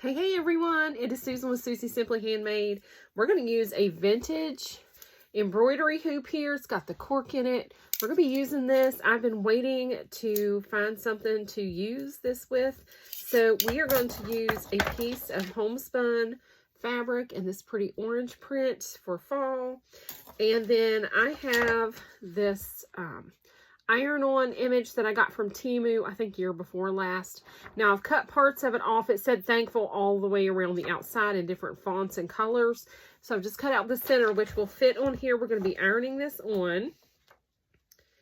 Hey everyone, it is Susan with Susie Simply Handmade. We're going to use a vintage embroidery hoop here. It's got the cork in it. We're going to be using this. I've been waiting to find something to use this with. So we are going to use a piece of homespun fabric in this pretty orange print for fall. And then I have this iron-on image that I got from Temu, I think year before last. Now I've cut parts of it off. It said thankful all the way around the outside in different fonts and colors. So I've just cut out the center, which will fit on here. We're going to be ironing this on.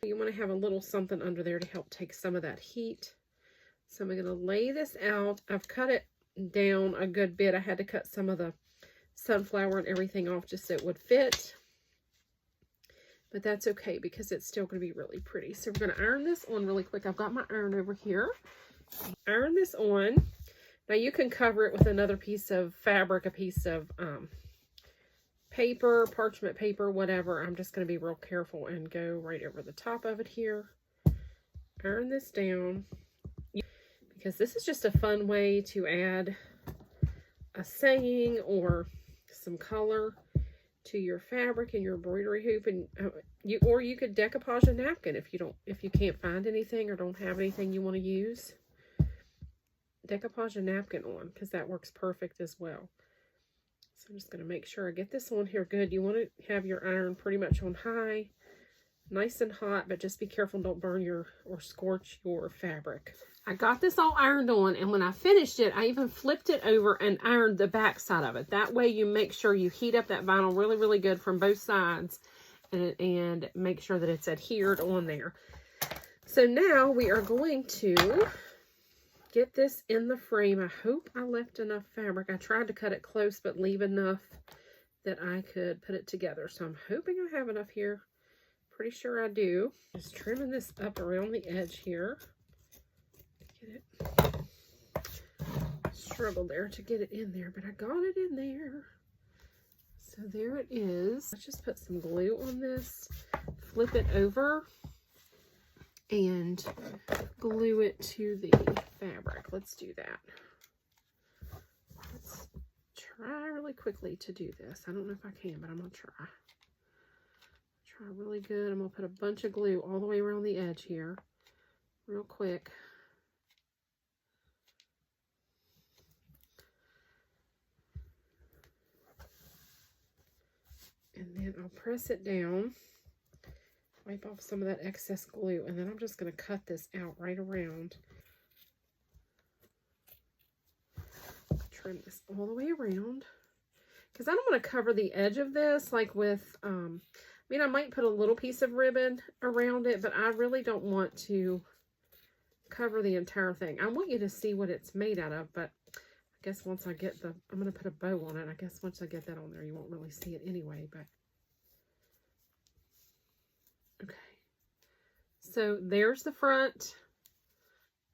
You want to have a little something under there to help take some of that heat. So I'm going to lay this out. I've cut it down a good bit. I had to cut some of the sunflower and everything off just so it would fit. But that's okay because it's still going to be really pretty. So we're going to iron this on really quick. I've got my iron over here. Iron this on. Now you can cover it with another piece of fabric, a piece of paper, parchment paper, whatever. I'm just going to be real careful and go right over the top of it here. Iron this down because this is just a fun way to add a saying or some color to your fabric and your embroidery hoop, and you could decoupage a napkin if you can't find anything or don't have anything you want to use. Decoupage a napkin on because that works perfect as well. So I'm just going to make sure I get this on here good. You want to have your iron pretty much on high, nice and hot, but just be careful, don't burn or scorch your fabric. I got this all ironed on, and when I finished it, I even flipped it over and ironed the back side of it. That way you make sure you heat up that vinyl really, really good from both sides and make sure that it's adhered on there. So now we are going to get this in the frame. I hope I left enough fabric. I tried to cut it close, but leave enough that I could put it together. So I'm hoping I have enough here. Pretty sure I do. Just trimming this up around the edge here. Get it. Struggled there to get it in there, but I got it in there. So there it is. Let's just put some glue on this, flip it over, and glue it to the fabric. Let's do that. Let's try really quickly to do this. I don't know if I can, but I'm gonna try. Try really good. I'm gonna put a bunch of glue all the way around the edge here, real quick. And then I'll press it down, wipe off some of that excess glue, and then I'm just going to cut this out right around. Trim this all the way around, because I don't want to cover the edge of this like with, I mean, I might put a little piece of ribbon around it, but I really don't want to cover the entire thing. I want you to see what it's made out of, but I guess once I get I'm going to put a bow on it. I guess once I get that on there, you won't really see it anyway, but. Okay. So there's the front,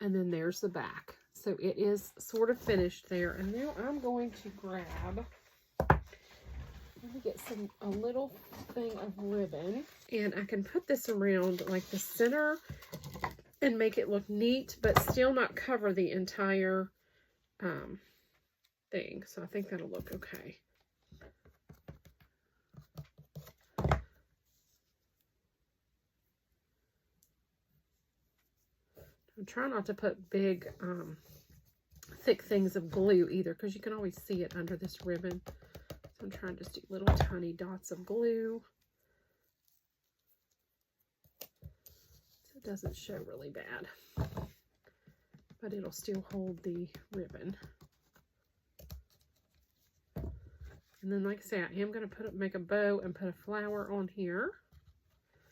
and then there's the back. So it is sort of finished there. And now I'm going to grab, let me get a little thing of ribbon, and I can put this around like the center and make it look neat, but still not cover the entire, thing. So I think that'll look okay. I'm trying not to put big, thick things of glue either, because you can always see it under this ribbon. So I'm trying to just do little tiny dots of glue, so it doesn't show really bad, but it'll still hold the ribbon. And then, like I say, I am going to make a bow and put a flower on here.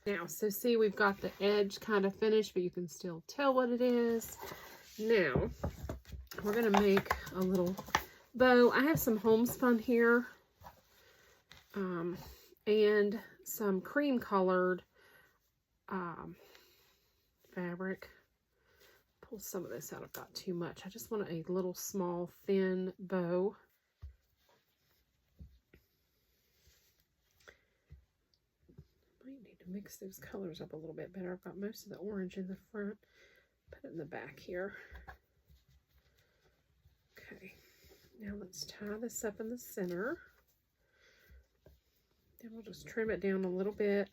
Now, so see, we've got the edge kind of finished, but you can still tell what it is. Now, we're going to make a little bow. I have some homespun here, and some cream colored fabric. Pull some of this out. I've got too much. I just want a little small, thin bow. Mix those colors up a little bit better. I've got most of the orange in the front. Put it in the back here. Okay. Now let's tie this up in the center. Then we'll just trim it down a little bit.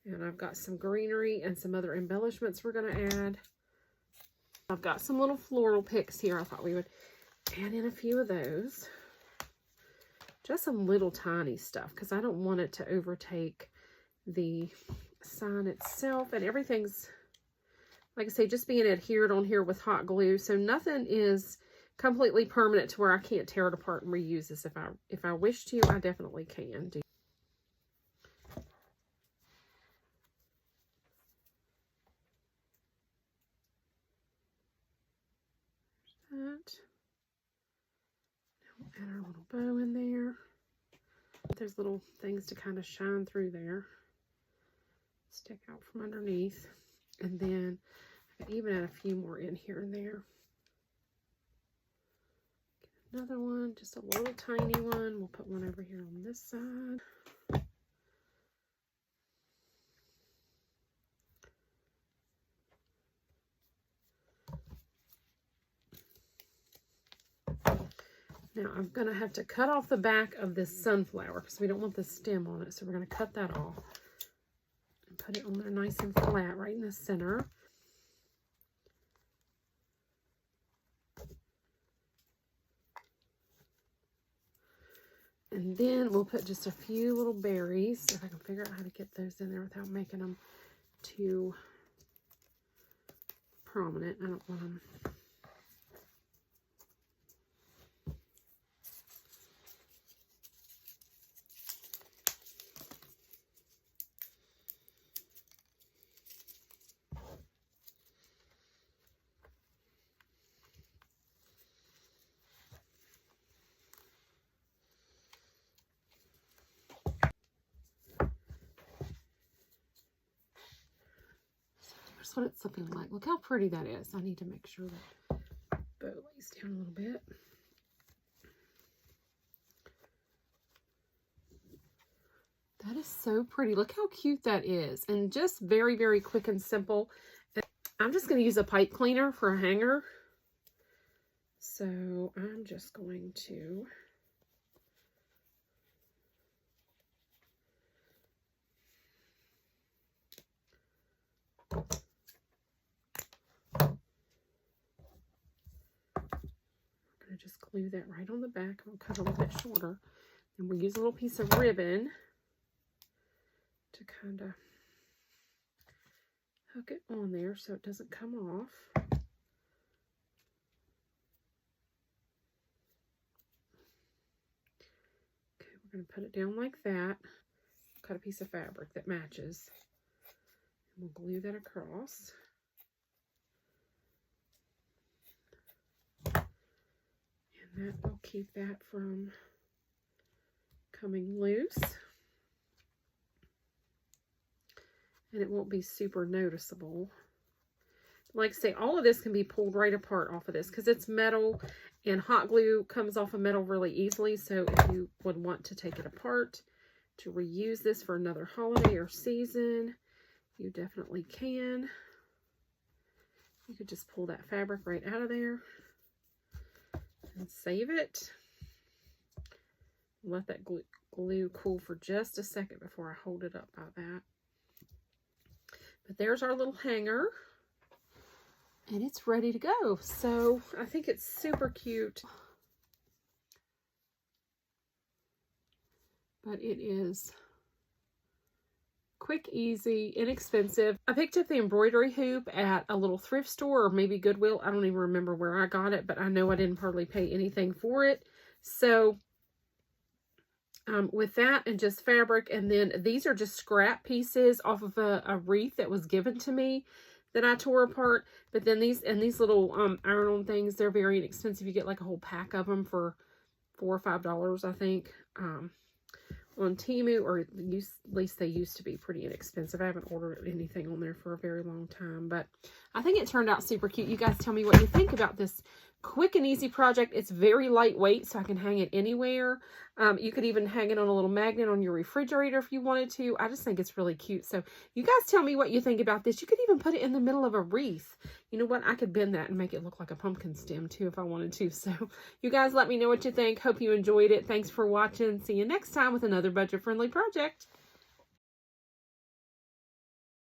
And I've got some greenery and some other embellishments we're going to add. I've got some little floral picks here. I thought we would add in a few of those. Just some little tiny stuff because I don't want it to overtake the sign itself. And everything's, like I say, just being adhered on here with hot glue. So nothing is completely permanent to where I can't tear it apart and reuse this. If I wish to, I definitely can do. That. Now we'll add our little bow in there. There's little things to kind of shine through there. Stick out from underneath. And then I can even add a few more in here and there. Get another one, just a little tiny one. We'll put one over here on this side. Now I'm going to have to cut off the back of this sunflower because we don't want the stem on it. So we're going to cut that off and put it on there nice and flat right in the center. And then we'll put just a few little berries, if I can figure out how to get those in there without making them too prominent. I don't want them. Here's what it's looking like. Look how pretty that is. I need to make sure that bow lays down a little bit. That is so pretty. Look how cute that is. And just very, very quick and simple. And I'm just going to use a pipe cleaner for a hanger. So I'm just going to just glue that right on the back. I'll cut a little bit shorter. And we'll use a little piece of ribbon to kind of hook it on there so it doesn't come off. Okay, we're going to put it down like that. Cut a piece of fabric that matches. And we'll glue that across. And that will keep that from coming loose. And it won't be super noticeable. Like I say, all of this can be pulled right apart off of this because it's metal and hot glue comes off of metal really easily. So if you would want to take it apart to reuse this for another holiday or season, you definitely can. You could just pull that fabric right out of there and save it. Let that glue cool for just a second before I hold it up by that. But there's our little hanger. And it's ready to go. So I think it's super cute. But it is quick, easy, inexpensive. I picked up the embroidery hoop at a little thrift store or maybe Goodwill. I don't even remember where I got it, but I know I didn't hardly pay anything for it. So with that and just fabric, and then these are just scrap pieces off of a wreath that was given to me that I tore apart. But then these little iron-on things, they're very inexpensive. You get like a whole pack of them for $4 or $5, I think, on Temu, or at least they used to be pretty inexpensive. I haven't ordered anything on there for a very long time, but I think it turned out super cute. You guys tell me what you think about this quick and easy project. It's very lightweight, so I can hang it anywhere. You could even hang it on a little magnet on your refrigerator if you wanted to. I just think it's really cute. So you guys tell me what you think about this. You could even put it in the middle of a wreath. You know what? I could bend that and make it look like a pumpkin stem too if I wanted to. So you guys let me know what you think. Hope you enjoyed it. Thanks for watching. See you next time with another budget-friendly project.